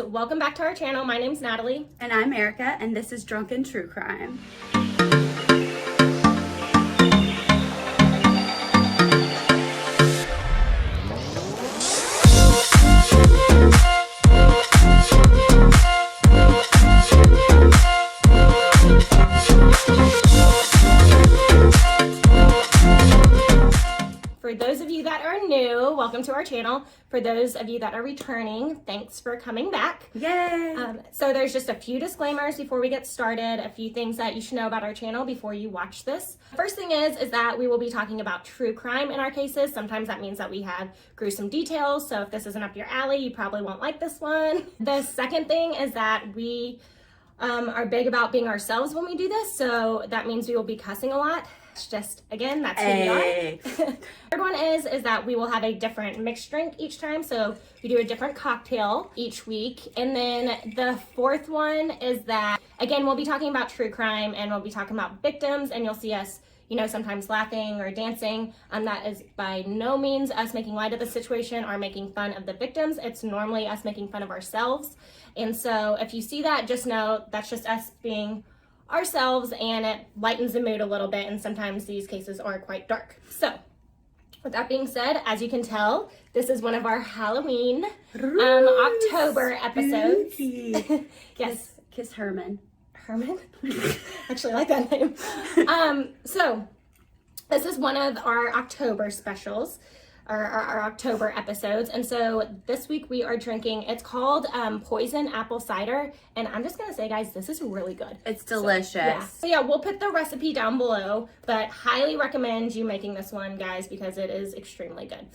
welcome back to our channel. My name's Natalie. And I'm Erika, and this is Drunken True Crime. For those of you that are new, welcome to our channel. For those of you that are returning, thanks for coming back. Yay! So there's just a few disclaimers before we get started, a few things that you should know about our channel before you watch this. First thing is that we will be talking about true crime in our cases. Sometimes that means that we have gruesome details, so if this isn't up your alley, you probably won't like this one. The second thing is that we are big about being ourselves when we do this, so that means we will be cussing a lot. Just again, that's who we are. Third one is that we will have a different mixed drink each time, so we do a different cocktail each week. And then the fourth one is that again, we'll be talking about true crime and we'll be talking about victims, and you'll see us, you know, sometimes laughing or dancing. That is by no means us making light of the situation or making fun of the victims. It's normally us making fun of ourselves. And so if you see that, just know that's just us being ourselves, and it lightens the mood a little bit, and sometimes these cases are quite dark. So with that being said, as you can tell, this is one of our Halloween October episodes. Yes. Kiss Herman. Herman? Actually, I like that name. So this is one of our October specials, or our October episodes. And so this week we are drinking, it's called Poison Apple Cider. And I'm just gonna say, guys, this is really good. It's delicious. So yeah, we'll put the recipe down below, but highly recommend you making this one, guys, because it is extremely good.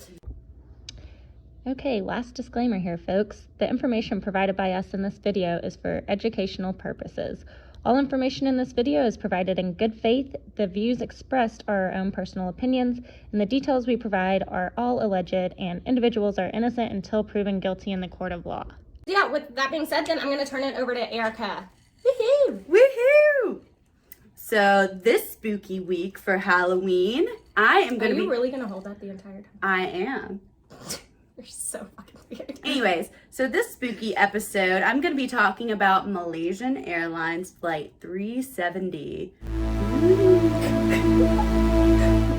Okay, last disclaimer here, folks. The information provided by us in this video is for educational purposes. All information in this video is provided in good faith. The views expressed are our own personal opinions, and the details we provide are all alleged, and individuals are innocent until proven guilty in the court of law. Yeah, with that being said, then I'm going to turn it over to Erika. Woohoo! Woohoo! So this spooky week for Halloween, I am going to be... Are you really going to hold that the entire time? I am. You're so fucking weird. Anyways, so this spooky episode, I'm going to be talking about Malaysian Airlines Flight 370.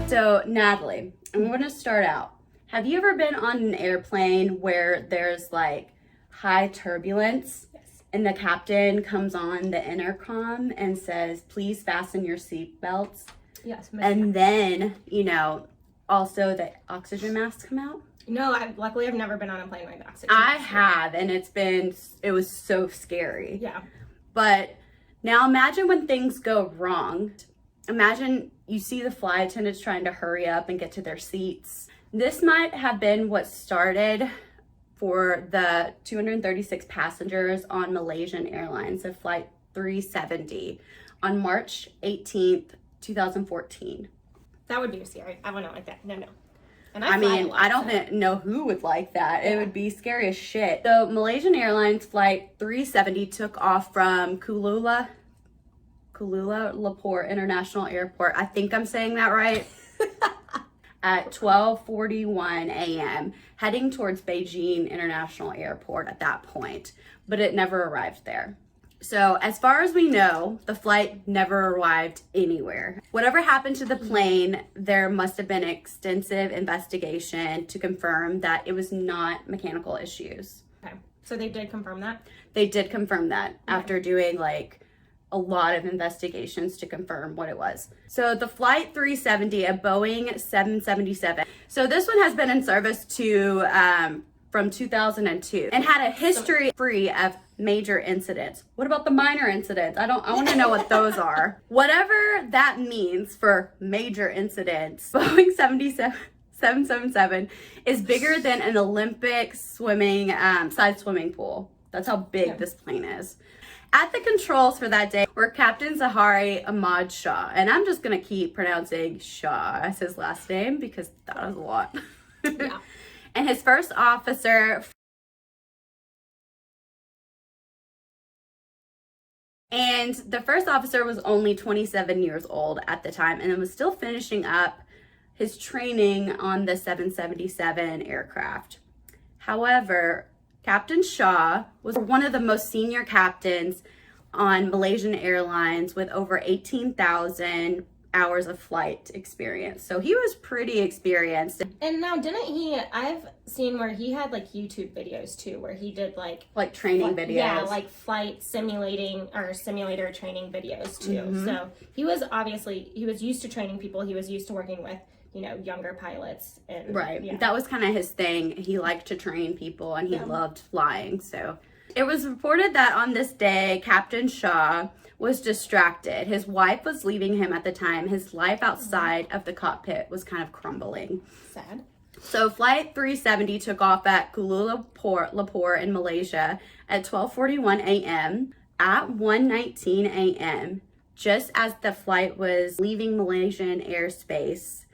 So, Natalie, I'm going to start out. Have you ever been on an airplane where there's like high turbulence? Yes. And the captain comes on the intercom and says, please fasten your seatbelts. Yes. And then, you know, also the oxygen masks come out. No, luckily I've never been on a plane like that. I have, and it was so scary. Yeah. But now imagine when things go wrong. Imagine you see the flight attendants trying to hurry up and get to their seats. This might have been what started for the 236 passengers on Malaysian Airlines of Flight 370 on March 18th, 2014. That would be scary. I wouldn't like that. No. And I mean, I don't know who would like that. Yeah. It would be scary as shit. So Malaysian Airlines Flight 370 took off from Kuala Lumpur International Airport. I think I'm saying that right. At 12:41 a.m., heading towards Beijing International Airport at that point, but it never arrived there. So as far as we know, the flight never arrived anywhere. Whatever happened to the plane, there must have been extensive investigation to confirm that it was not mechanical issues. Okay, so they did confirm that? They did confirm that after doing like a lot of investigations to confirm what it was. So the Flight 370, a Boeing 777. So this one has been in service from 2002 and had a history free of major incidents. What about the minor incidents? I want to know what those are. Whatever that means for major incidents, Boeing 777 is bigger than an Olympic swimming size swimming pool. That's how big this plane is. At the controls for that day were Captain Zahari Ahmad Shah, and I'm just gonna keep pronouncing Shah as his last name because that was a lot. Yeah. And his first officer, and the first officer was only 27 years old at the time and was still finishing up his training on the 777 aircraft. However, Captain Shaw was one of the most senior captains on Malaysian Airlines with over 18,000 hours of flight experience. So he was pretty experienced. And now didn't he, I've seen where he had like YouTube videos too, where he did like training videos. Yeah, like flight simulating or simulator training videos too. So he was used to training people. He was used to working with, you know, younger pilots. And Right. Yeah. That was kind of his thing. He liked to train people and he loved flying. So it was reported that on this day, Captain Shaw was distracted. His wife was leaving him at the time. His life outside of the cockpit was kind of crumbling. Sad. So Flight 370 took off at Kuala Lumpur in Malaysia at 12:41 a.m. At 1:19 a.m., just as the flight was leaving Malaysian airspace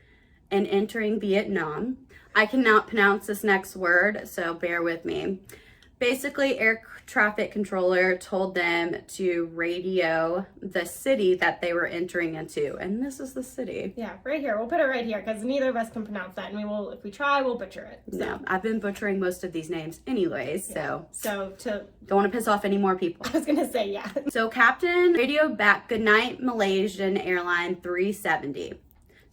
and entering Vietnam. I cannot pronounce this next word, so bear with me. Basically, air traffic controller told them to radio the city that they were entering into, and this is the city. Yeah, right here. We'll put it right here because neither of us can pronounce that, and we will, if we try, we'll butcher it. So. No, I've been butchering most of these names anyways, so don't want to piss off any more people. I was gonna say, yeah. So Captain radioed back, "Good night, Malaysian Airline 370.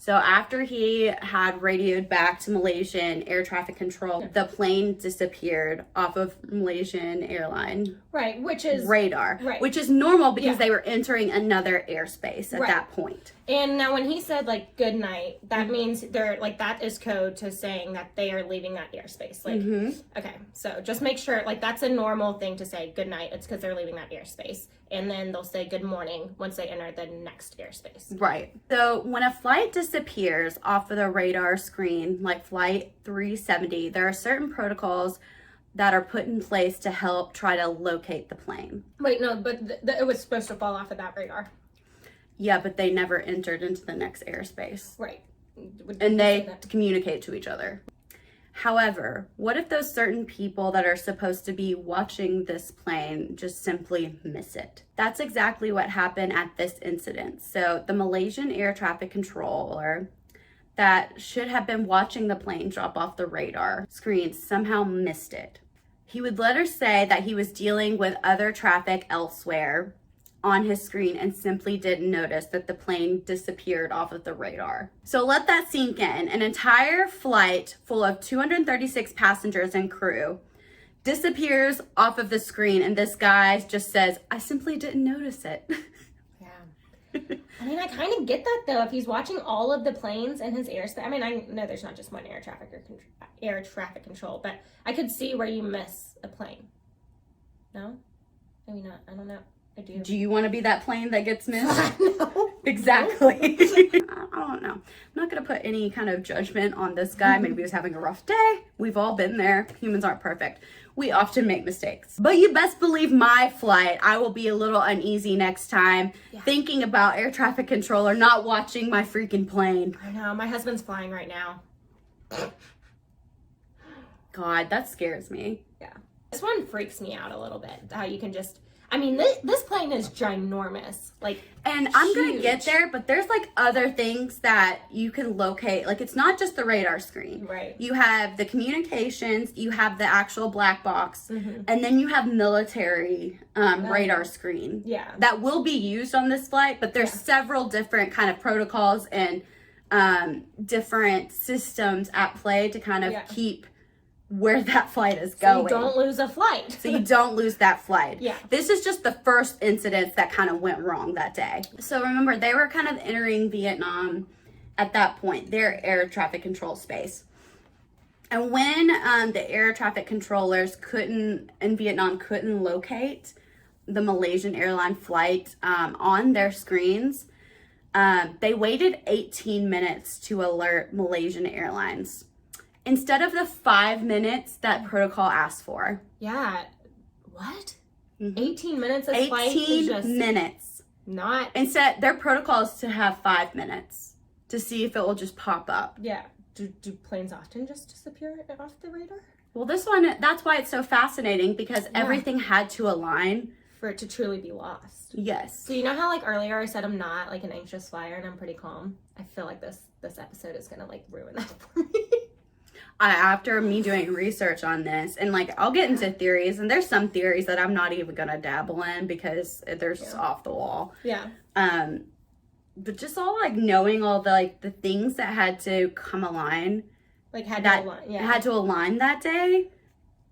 So after he had radioed back to Malaysian air traffic control, the plane disappeared off of Malaysian Airline Right, which is radar, right. which is normal because they were entering another airspace at that point. And now when he said like good night, that means they're like, that is code to saying that they are leaving that airspace. Like, okay, so just make sure, like, that's a normal thing to say good night. It's because they're leaving that airspace. And then they'll say good morning once they enter the next airspace. Right. So when a flight disappears off of the radar screen, like Flight 370, there are certain protocols that are put in place to help try to locate the plane. Wait, no, but it was supposed to fall off of that radar. Yeah, but they never entered into the next airspace. Right. And they communicate to each other. However, what if those certain people that are supposed to be watching this plane just simply miss it? That's exactly what happened at this incident. So the Malaysian air traffic controller that should have been watching the plane drop off the radar screen somehow missed it. He would later say that he was dealing with other traffic elsewhere on his screen and simply didn't notice that the plane disappeared off of the radar. So let that sink in. An entire flight full of 236 passengers and crew disappears off of the screen, and this guy just says, "I simply didn't notice it." Yeah. I mean, I kind of get that though. If he's watching all of the planes in his airspace, I mean, I know there's not just one air traffic control, but I could see where you miss a plane. No, maybe not. I don't know. I do. Do you want to be that plane that gets missed? No. Exactly. I don't know. I'm not going to put any kind of judgment on this guy. Maybe he was having a rough day. We've all been there. Humans aren't perfect. We often make mistakes. But you best believe my flight, I will be a little uneasy next time thinking about air traffic controller not watching my freaking plane. I know. My husband's flying right now. God, that scares me. Yeah. This one freaks me out a little bit. How you can just... I mean, this plane is ginormous. Like, and I'm going to get there, but there's like other things that you can locate. Like, it's not just the radar screen. Right. You have the communications, you have the actual black box, and then you have military radar screen. Yeah. That will be used on this flight, but there's several different kind of protocols and different systems at play to kind of keep where that flight is going. So you don't lose a flight. So you don't lose that flight. Yeah. This is just the first incident that kind of went wrong that day. So remember, they were kind of entering Vietnam at that point, their air traffic control space. And when the air traffic controllers in Vietnam couldn't locate the Malaysian airline flight on their screens, they waited 18 minutes to alert Malaysian Airlines, instead of the 5 minutes that protocol asked for. Yeah. What? 18 minutes of flight? 18 minutes. Not. Instead, their protocol is to have 5 minutes to see if it will just pop up. Yeah. Do planes often just disappear off the radar? Well, this one, that's why it's so fascinating, because everything had to align. For it to truly be lost. Yes. So you know how like earlier I said I'm not like an anxious flyer and I'm pretty calm? I feel like this episode is going to like ruin that for me. after me doing research on this, and like I'll get into theories, and there's some theories that I'm not even gonna dabble in because they're just off the wall. Yeah. But just all like knowing all the like the things that had to come align, Like had to align that day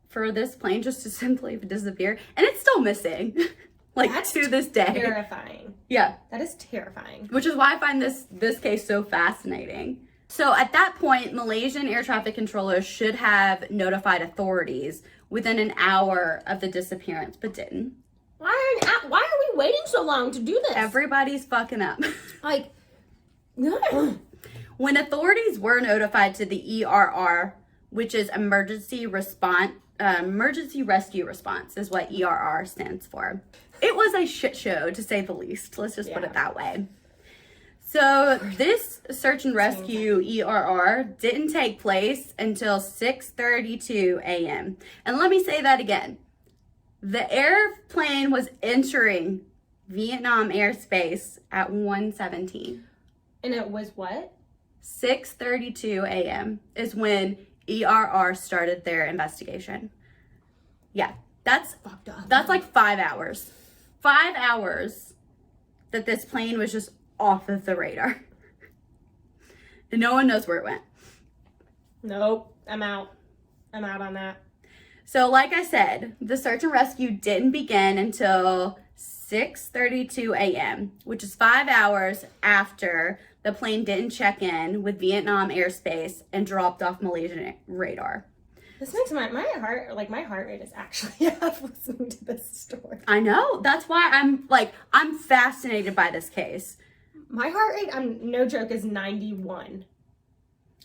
for this plane just to simply disappear, and it's still missing, like That's to this day. Terrifying. Yeah. That is terrifying. Which is why I find this case so fascinating. So at that point, Malaysian air traffic controllers should have notified authorities within an hour of the disappearance, but didn't. Why are we waiting so long to do this? Everybody's fucking up. Like, When authorities were notified to the ERR, which is emergency rescue response is what ERR stands for. It was a shit show, to say the least. Let's just put it that way. So this search and rescue ERR didn't take place until 6:32 a.m. And let me say that again. The airplane was entering Vietnam airspace at 1:17. And it was what? 6:32 a.m. is when ERR started their investigation. Yeah, that's fucked up. That's like 5 hours. 5 hours that this plane was just off of the radar. And no one knows where it went. Nope, I'm out on that. So like I said, the search and rescue didn't begin until 6:32 a.m., which is 5 hours after the plane didn't check in with Vietnam airspace and dropped off Malaysian radar. This makes my heart rate is actually up listening to this story. I know. That's why I'm fascinated by this case. My heart rate, no joke, is 91.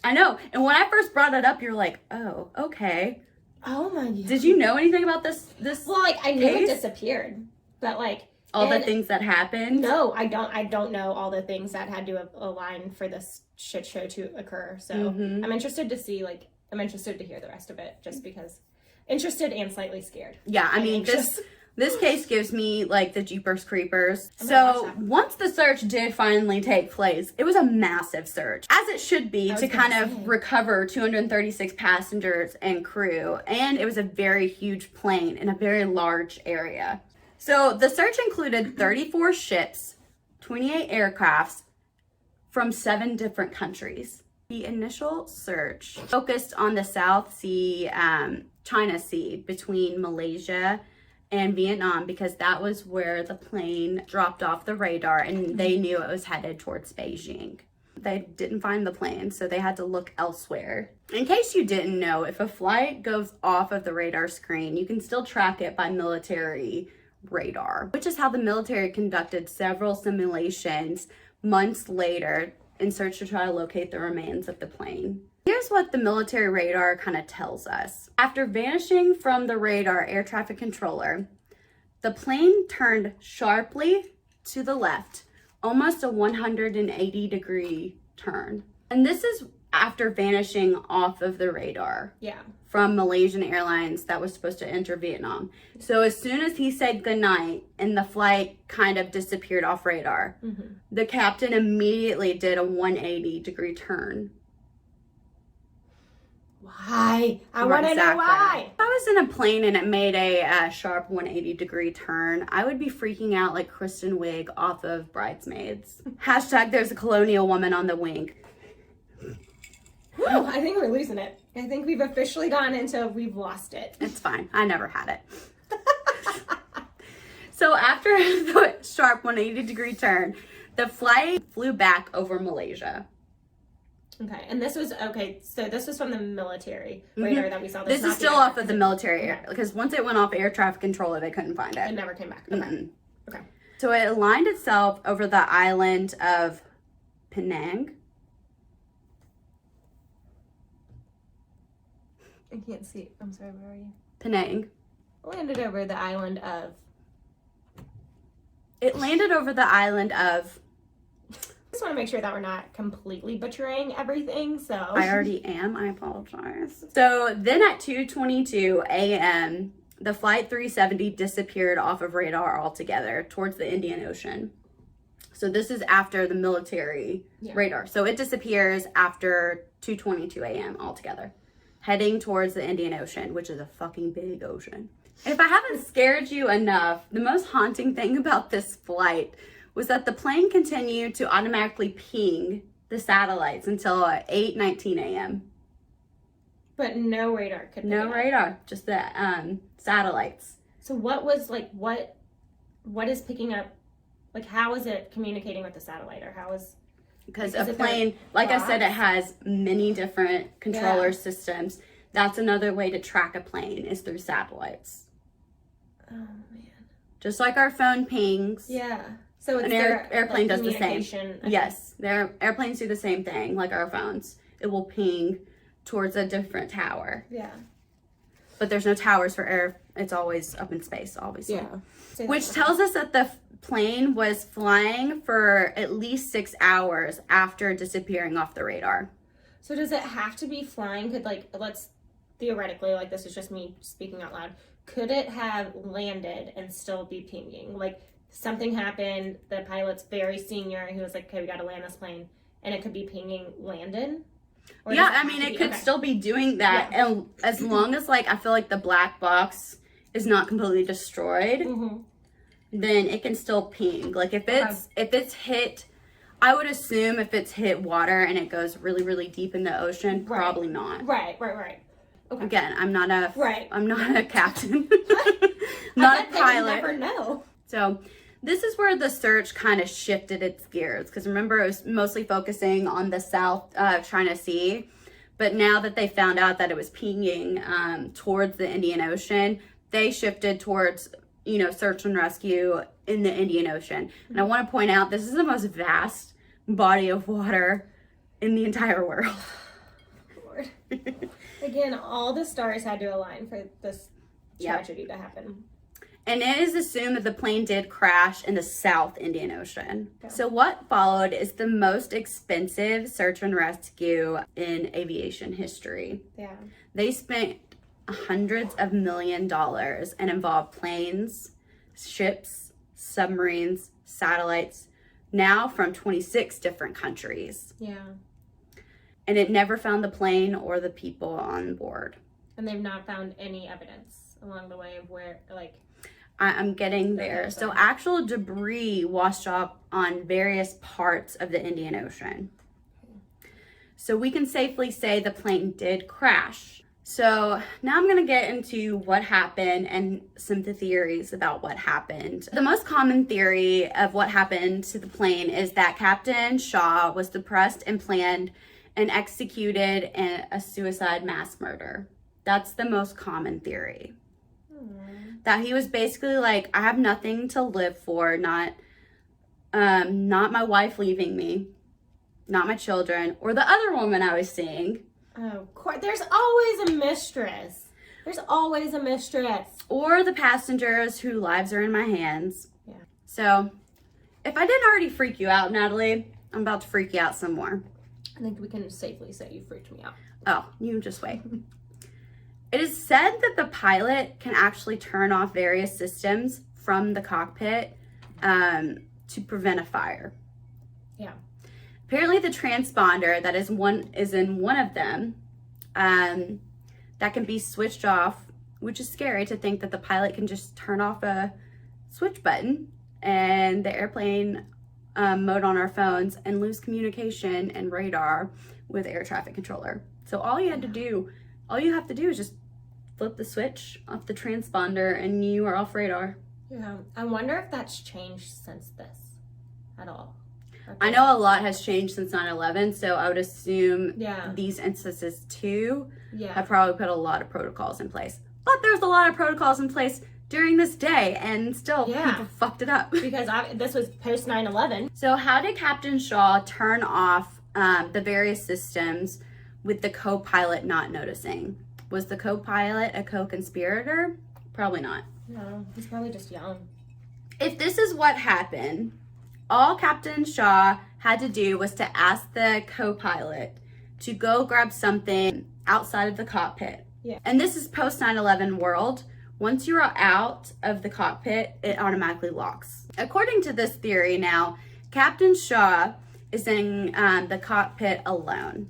I know. And when I first brought it up, you're like, oh, okay. Oh my God. Did you know anything about this Well, like, I knew it case? Disappeared, but like... All the things that happened? No, I don't know all the things that had to align for this shit show to occur. So I'm interested to see, like, I'm interested to hear the rest of it, just because. Interested and slightly scared. Yeah, I mean, this case gives me, like, the Jeepers Creepers. So once the search did finally take place, it was a massive search, as it should be, to kind of recover 236 passengers and crew. And it was a very huge plane in a very large area. So the search included 34 ships, 28 aircrafts from 7 different countries. The initial search focused on the South Sea, China Sea between Malaysia and Vietnam, because that was where the plane dropped off the radar and they knew it was headed towards Beijing. They didn't find the plane, so they had to look elsewhere. In case you didn't know, if a flight goes off of the radar screen, you can still track it by military radar, which is how the military conducted several simulations months later in search to try to locate the remains of the plane. Here's what the military radar kind of tells us. After vanishing from the radar air traffic controller, the plane turned sharply to the left, almost a 180-degree turn. And this is after vanishing off of the radar. Yeah. From Malaysian Airlines that was supposed to enter Vietnam. So as soon as he said goodnight and the flight kind of disappeared off radar, the captain immediately did a 180-degree turn. Why? I want to know why. If I was in a plane and it made a sharp 180-degree turn, I would be freaking out like Kristen Wiig off of Bridesmaids. # there's a colonial woman on the wing. Whew, I think we're losing it. I think we've officially gone into we've lost it. It's fine. I never had it. So after the sharp 180-degree turn, the flight flew back over Malaysia. Okay, and this was, so this was from the military radar that we saw. This is still off of the military air, because once it went off air traffic controller, they couldn't find it. It never came back. Okay. Okay. So it aligned itself over the island of Penang. I can't see. I'm sorry, where are you? Penang. Landed over the island of... It landed over the island of... I just want to make sure that we're not completely butchering everything, so... I already am. I apologize. So then at 2:22 a.m., the Flight 370 disappeared off of radar altogether towards the Indian Ocean. So this is after the military radar. So it disappears after 2:22 a.m. altogether. heading towards the Indian Ocean, which is a fucking big ocean. If I haven't scared you enough, the most haunting thing about this flight was that the plane continued to automatically ping the satellites until 8:19 a.m. But no radar could pick No it up. radar, just the satellites. So what was like what is picking up? Like how is it communicating with the satellite, or how is? Because Is a it plane, like I said, it has many different controller systems. That's another way to track a plane is through satellites. Oh man. Just like our phone pings. Yeah. So it's An their, airplane like, does the same. communication. Yes, their airplanes do the same thing, like our phones. It will ping towards a different tower. Yeah. But there's no towers for air. It's always up in space, obviously. Yeah. Which tells us that the plane was flying for at least 6 hours after disappearing off the radar. So does it have to be flying? Could like, let's theoretically, like this is just me speaking out loud. Could it have landed and still be pinging? Like something happened, the pilot's very senior, he was like, okay, we got to land this plane, and it could be pinging Landon? Or Yeah, does I mean, have to it be- could still be doing that. Yeah. And as long as, like, I feel like the black Mm-hmm. box is not completely destroyed, then it can still ping. Like, if it's hit, I would assume if it's hit water and it goes really, really deep in the ocean, Right. probably not. Right. Okay. Again, I'm not a Right. I'm not a captain, I not bet a they would pilot. never know. So this is where the search kind of shifted its gears, because remember it was mostly focusing on the South China Sea, but now that they found out that it was pinging towards the Indian Ocean, they shifted towards search and rescue in the Indian Ocean. And I want to point out this is the most vast body of water in the entire world. Lord. Again, all the stars had to align for this Yep. tragedy to happen. And it is assumed that the plane did crash in the South Indian Ocean. Yeah. So what followed is the most expensive search and rescue in aviation history. Yeah. They spent hundreds of $millions and involved planes, ships, submarines, satellites, now from 26 different countries. Yeah. And it never found the plane or the people on board. And they've not found any evidence along the way of where, like, I'm getting there. Okay, So sorry. actual debris washed up on various parts of the Indian Ocean. So we can safely say the plane did crash. So now I'm going to get into what happened and some of the theories about what happened. The most common theory of what happened to the plane is that Captain Shaw was depressed and planned and executed a suicide mass murder. That's the most common theory. That he was basically like, I have nothing to live for, not my wife leaving me, not my children, or the other woman I was seeing. oh, there's always a mistress. There's always a mistress. Or the passengers whose lives are in my hands. Yeah. So, if I didn't already freak you out, Natalie, I'm about to freak you out some more. I think we can safely say you freaked me out. Oh, you just wait. It is said that the pilot can actually turn off various systems from the cockpit to prevent a fire. Yeah. Apparently the transponder that is in one of them that can be switched off, which is scary to think that the pilot can just turn off a switch button and the airplane mode on our phones and lose communication and radar with air traffic controller. So all you have to do is just flip the switch off the transponder and you are off radar. Yeah. I wonder if that's changed since this at all. I know a lot has changed since 9/11, so I would assume Yeah. these instances too Yeah. have probably put a lot of protocols in place. But there's a lot of protocols in place during this day, and still people fucked it up. Because this was post 9/11. So how did Captain Shaw turn off the various systems with the co-pilot not noticing? Was the co-pilot a co-conspirator? Probably not. No, he's probably just young. If this is what happened, all Captain Shaw had to do was to ask the co-pilot to go grab something outside of the cockpit. Yeah. And this is post 9/11 world. Once you're out of the cockpit, it automatically locks. According to this theory now, Captain Shaw is in the cockpit alone.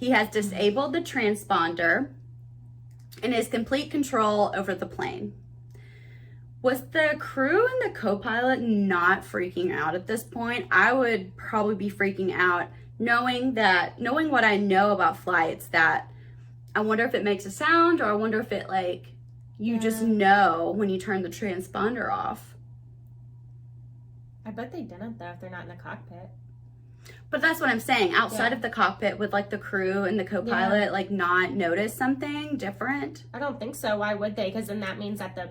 He has disabled the transponder and is complete control over the plane. Was the crew and the co-pilot not freaking out at this point? I would probably be freaking out knowing what I know about flights, that I wonder if it makes a sound, or I wonder if it you just know when you turn the transponder off. I bet they didn't though if they're not in the cockpit. But that's what I'm saying. Outside of the cockpit, would the crew and the co-pilot not notice something different? I don't think so. Why would they? Because then that means that the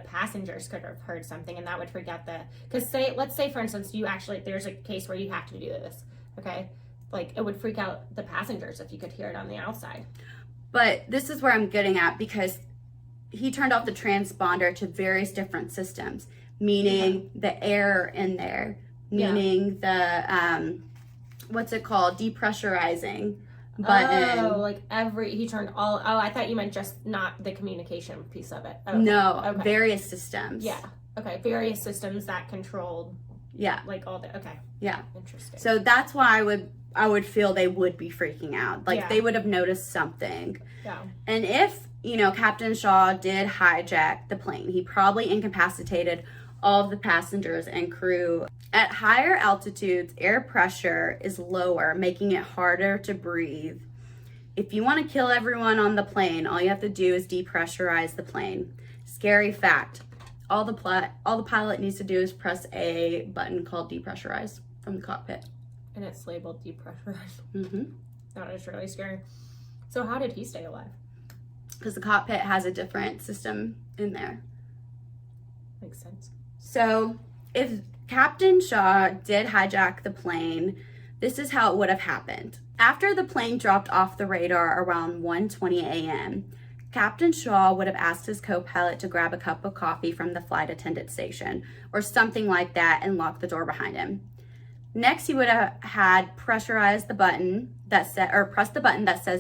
passengers could have heard something, and that would freak out because let's say for instance there's a case where you have to do this, okay? It would freak out the passengers if you could hear it on the outside. But this is where I'm getting at, because he turned off the transponder to various different systems, meaning the air in there, meaning the what's it called, depressurizing button. He turned all. Oh, I thought you meant just not the communication piece of it. Oh, no, okay. Various systems. Yeah. Okay, various systems that controlled. Yeah. All the. Okay. Yeah. Interesting. So that's why I would feel they would be freaking out. They would have noticed something. Yeah. And if Captain Shaw did hijack the plane, he probably incapacitated all of the passengers and crew. At higher altitudes, air pressure is lower, making it harder to breathe. If you want to kill everyone on the plane, all you have to do is depressurize the plane. Scary fact. All the pilot needs to do is press a button called depressurize from the cockpit. And it's labeled depressurized. Mm-hmm. That is really scary. So how did he stay alive? Because the cockpit has a different system in there. Makes sense. So if Captain Shaw did hijack the plane, this is how it would have happened. After the plane dropped off the radar around 1:20 a.m., Captain Shaw would have asked his co-pilot to grab a cup of coffee from the flight attendant station or something like that and lock the door behind him. Next, he would have had pressed the button that says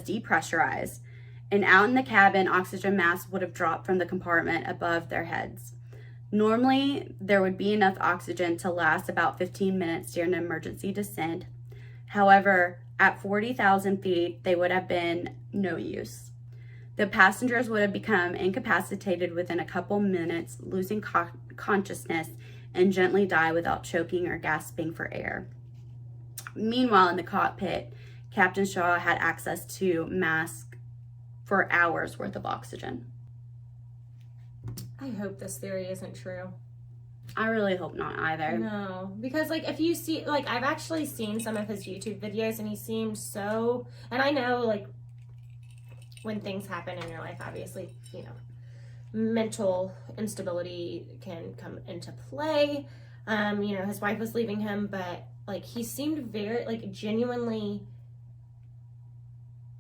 depressurize, and out in the cabin, oxygen masks would have dropped from the compartment above their heads. Normally, there would be enough oxygen to last about 15 minutes during an emergency descent. However, at 40,000 feet, they would have been no use. The passengers would have become incapacitated within a couple minutes, losing consciousness, and gently die without choking or gasping for air. Meanwhile, in the cockpit, Captain Shaw had access to masks for hours worth of oxygen. I hope this theory isn't true. I really hope not either. No, because if you see, I've actually seen some of his YouTube videos, and he seemed so, and I know when things happen in your life, obviously, mental instability can come into play. His wife was leaving him, but he seemed very genuinely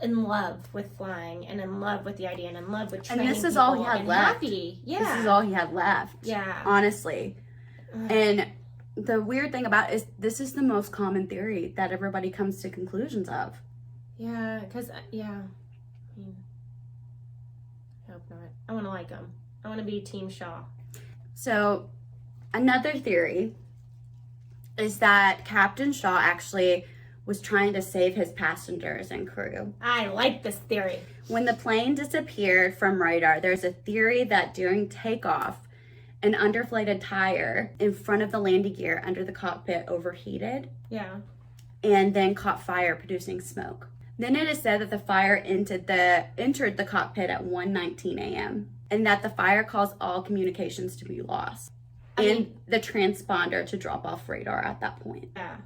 in love with flying and in love with the idea and in love with training. And this is all he had left. Happy. Yeah. This is all he had left. Yeah. Honestly. And the weird thing about it is this is the most common theory that everybody comes to conclusions of. Yeah, because, I hope not. I want to like him. I want to be Team Shaw. So, another theory is that Captain Shaw actually was trying to save his passengers and crew. I like this theory. When the plane disappeared from radar, there's a theory that during takeoff, an underflated tire in front of the landing gear under the cockpit overheated. Yeah. And then caught fire, producing smoke. Then it is said that the fire entered the cockpit at 1:19 a.m. and that the fire caused all communications to be lost and the transponder to drop off radar at that point. Yeah.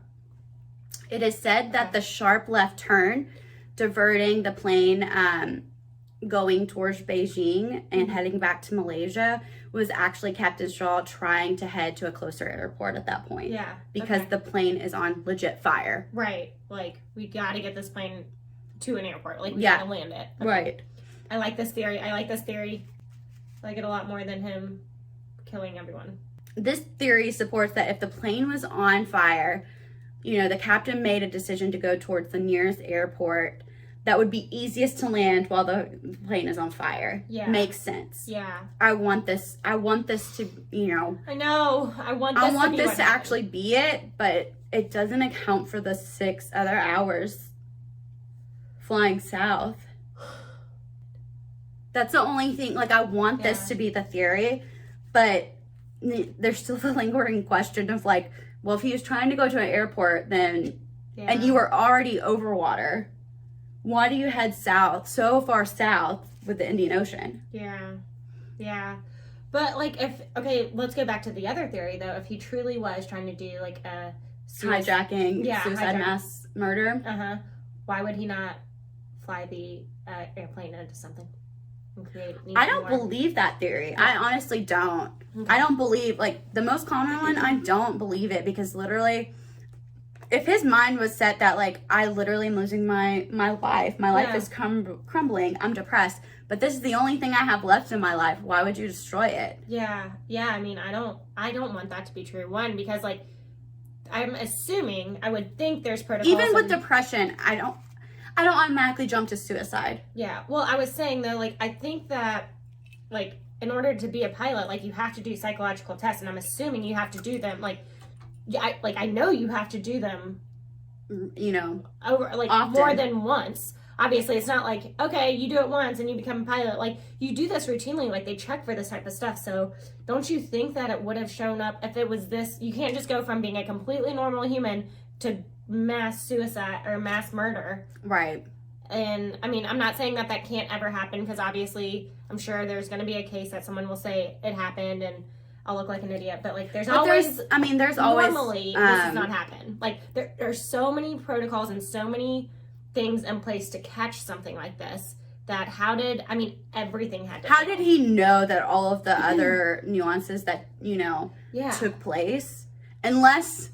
It is said that the sharp left turn, diverting the plane going towards Beijing and heading back to Malaysia, was actually Captain Shaw trying to head to a closer airport at that point. Yeah. Because the plane is on legit fire. Right. We got to get this plane to an airport. We got to land it. Okay. Right. I like this theory. I like it a lot more than him killing everyone. This theory supports that if the plane was on fire, the captain made a decision to go towards the nearest airport that would be easiest to land while the plane is on fire. Yeah. Makes sense. Yeah. I want this to, I know. I want this to actually be it, but it doesn't account for the 6 other hours flying south. That's the only thing, like, I want this to be the theory, but there's still the lingering question of, like, well, if he was trying to go to an airport, then, and you were already over water, why do you head south, so far south with the Indian Ocean? Yeah. But, like, okay, let's go back to the other theory, though. If he truly was trying to do, like, a hijacking, suicide mass murder. Why would he not fly the airplane into something and create? I don't believe that theory. Yeah. I honestly don't. Okay. I don't believe, like, the most common one, I don't believe it, because literally, if his mind was set that, like, I literally am losing my life is crumbling, I'm depressed, but this is the only thing I have left in my life, why would you destroy it? Yeah, I mean, I don't want that to be true. One, because, like, I'm assuming, I would think there's protocols. Even with depression, I don't automatically jump to suicide. Yeah, well, I was saying, though, like, I think that, like, in order to be a pilot, like, you have to do psychological tests, and I'm assuming you have to do them, like, I know you have to do them, you know, over, like, often. More than once. Obviously, it's not like, okay, you do it once and you become a pilot. Like, you do this routinely. Like, they check for this type of stuff. So, don't you think that it would have shown up if it was this? You can't just go from being a completely normal human to mass suicide or mass murder. Right. And, I mean, I'm not saying that can't ever happen, because obviously, I'm sure there's going to be a case that someone will say it happened and I'll look like an idiot. But, like, there's always normally this does not happen. Like, there are so many protocols and so many things in place to catch something like this, that everything had to how did he know that all of the other nuances that, you know, took place, unless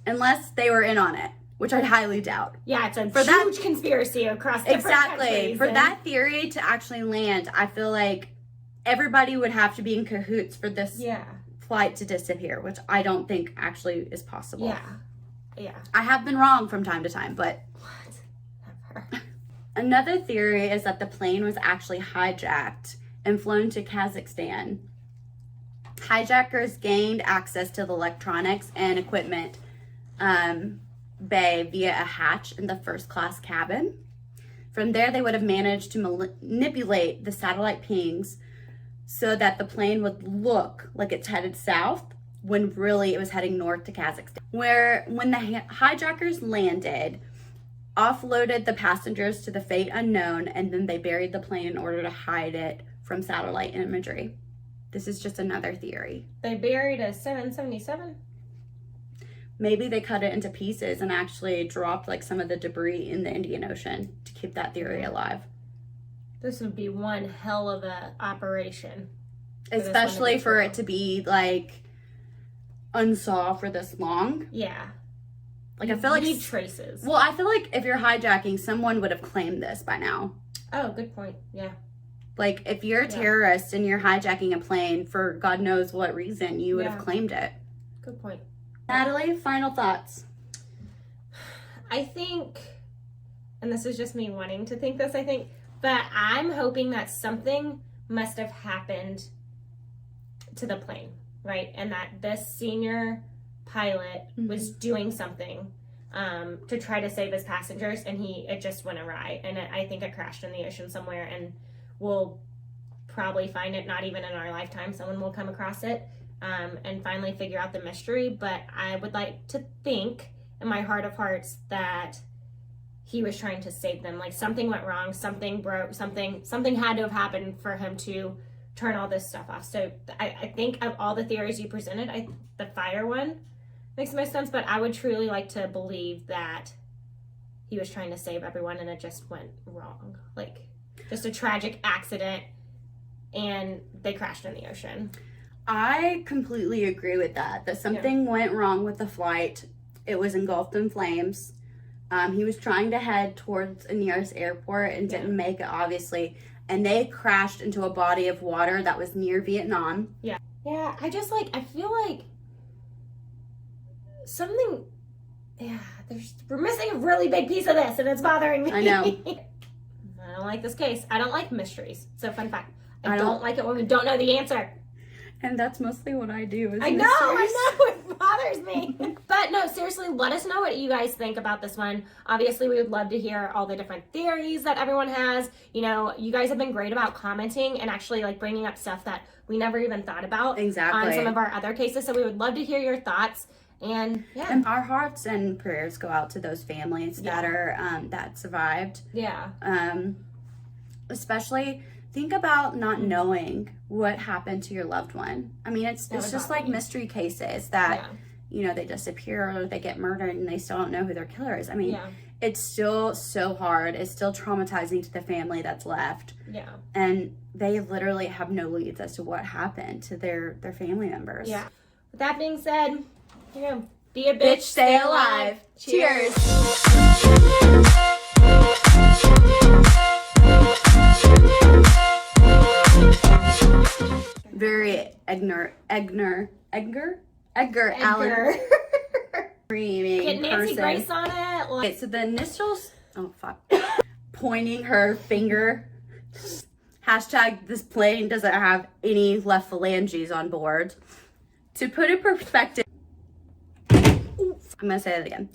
they were in on it, which I highly doubt. Yeah, it's a huge conspiracy across different countries. For that theory to actually land, I feel like everybody would have to be in cahoots for this flight to disappear, which I don't think actually is possible. Yeah. I have been wrong from time to time, but another theory is that the plane was actually hijacked and flown to Kazakhstan. Hijackers gained access to the electronics and equipment bay via a hatch in the first class cabin. From there, they would have managed to manipulate the satellite pings so that the plane would look like it's headed south when really it was heading north to Kazakhstan. When the hijackers landed, offloaded the passengers to the fate unknown, and then they buried the plane in order to hide it from satellite imagery. This is just another theory. They buried a 777? Maybe they cut it into pieces and actually dropped, like, some of the debris in the Indian Ocean to keep that theory alive. This would be one hell of a operation. Especially for it to be, like, unsolved for this long. Yeah. Like, I feel like need traces. Well, I feel like if you're hijacking, someone would have claimed this by now. Oh, good point. Yeah. Like, if you're a terrorist and you're hijacking a plane for God knows what reason, you would have claimed it. Good point. Natalie, final thoughts. I think, and this is just me wanting to think this, but I'm hoping that something must have happened to the plane, right? And that this senior pilot was doing something to try to save his passengers, and it just went awry, and I think it crashed in the ocean somewhere, and we'll probably find it not even in our lifetime. Someone will come across it and finally figure out the mystery. But I would like to think in my heart of hearts that he was trying to save them. Like, something went wrong, something broke, something had to have happened for him to turn all this stuff off. So I think of all the theories you presented, the fire one makes the most sense, but I would truly like to believe that he was trying to save everyone and it just went wrong. Like, just a tragic accident and they crashed in the ocean. I completely agree with that something went wrong with the flight. It was engulfed in flames. He was trying to head towards a nearest airport and didn't make it, obviously. And they crashed into a body of water that was near Vietnam. Yeah. Yeah, I feel like something, we're missing a really big piece of this and it's bothering me. I know. I don't like this case. I don't like mysteries. So, fun fact, I don't like it when we don't know the answer. And that's mostly what I do. I know. It bothers bothers me. But no, seriously, let us know what you guys think about this one. Obviously, we would love to hear all the different theories that everyone has. You know, you guys have been great about commenting and actually like bringing up stuff that we never even thought about on some of our other cases. So we would love to hear your thoughts. And yeah, and our hearts and prayers go out to those families that are that survived. Yeah. Especially think about not knowing what happened to your loved one. I mean, it's just like mystery cases that you know, they disappear or they get murdered and they still don't know who their killer is. I mean, it's still so hard. It's still traumatizing to the family that's left. Yeah. And they literally have no leads as to what happened to their family members. Yeah. With that being said, you know, be a bitch, stay alive. Cheers. Very Edgar Allan screaming Get Nancy person. Grace on it. Okay, so the initials, oh fuck, pointing her finger. Hashtag this plane doesn't have any left phalanges on board. To put in perspective, I'm gonna say it again.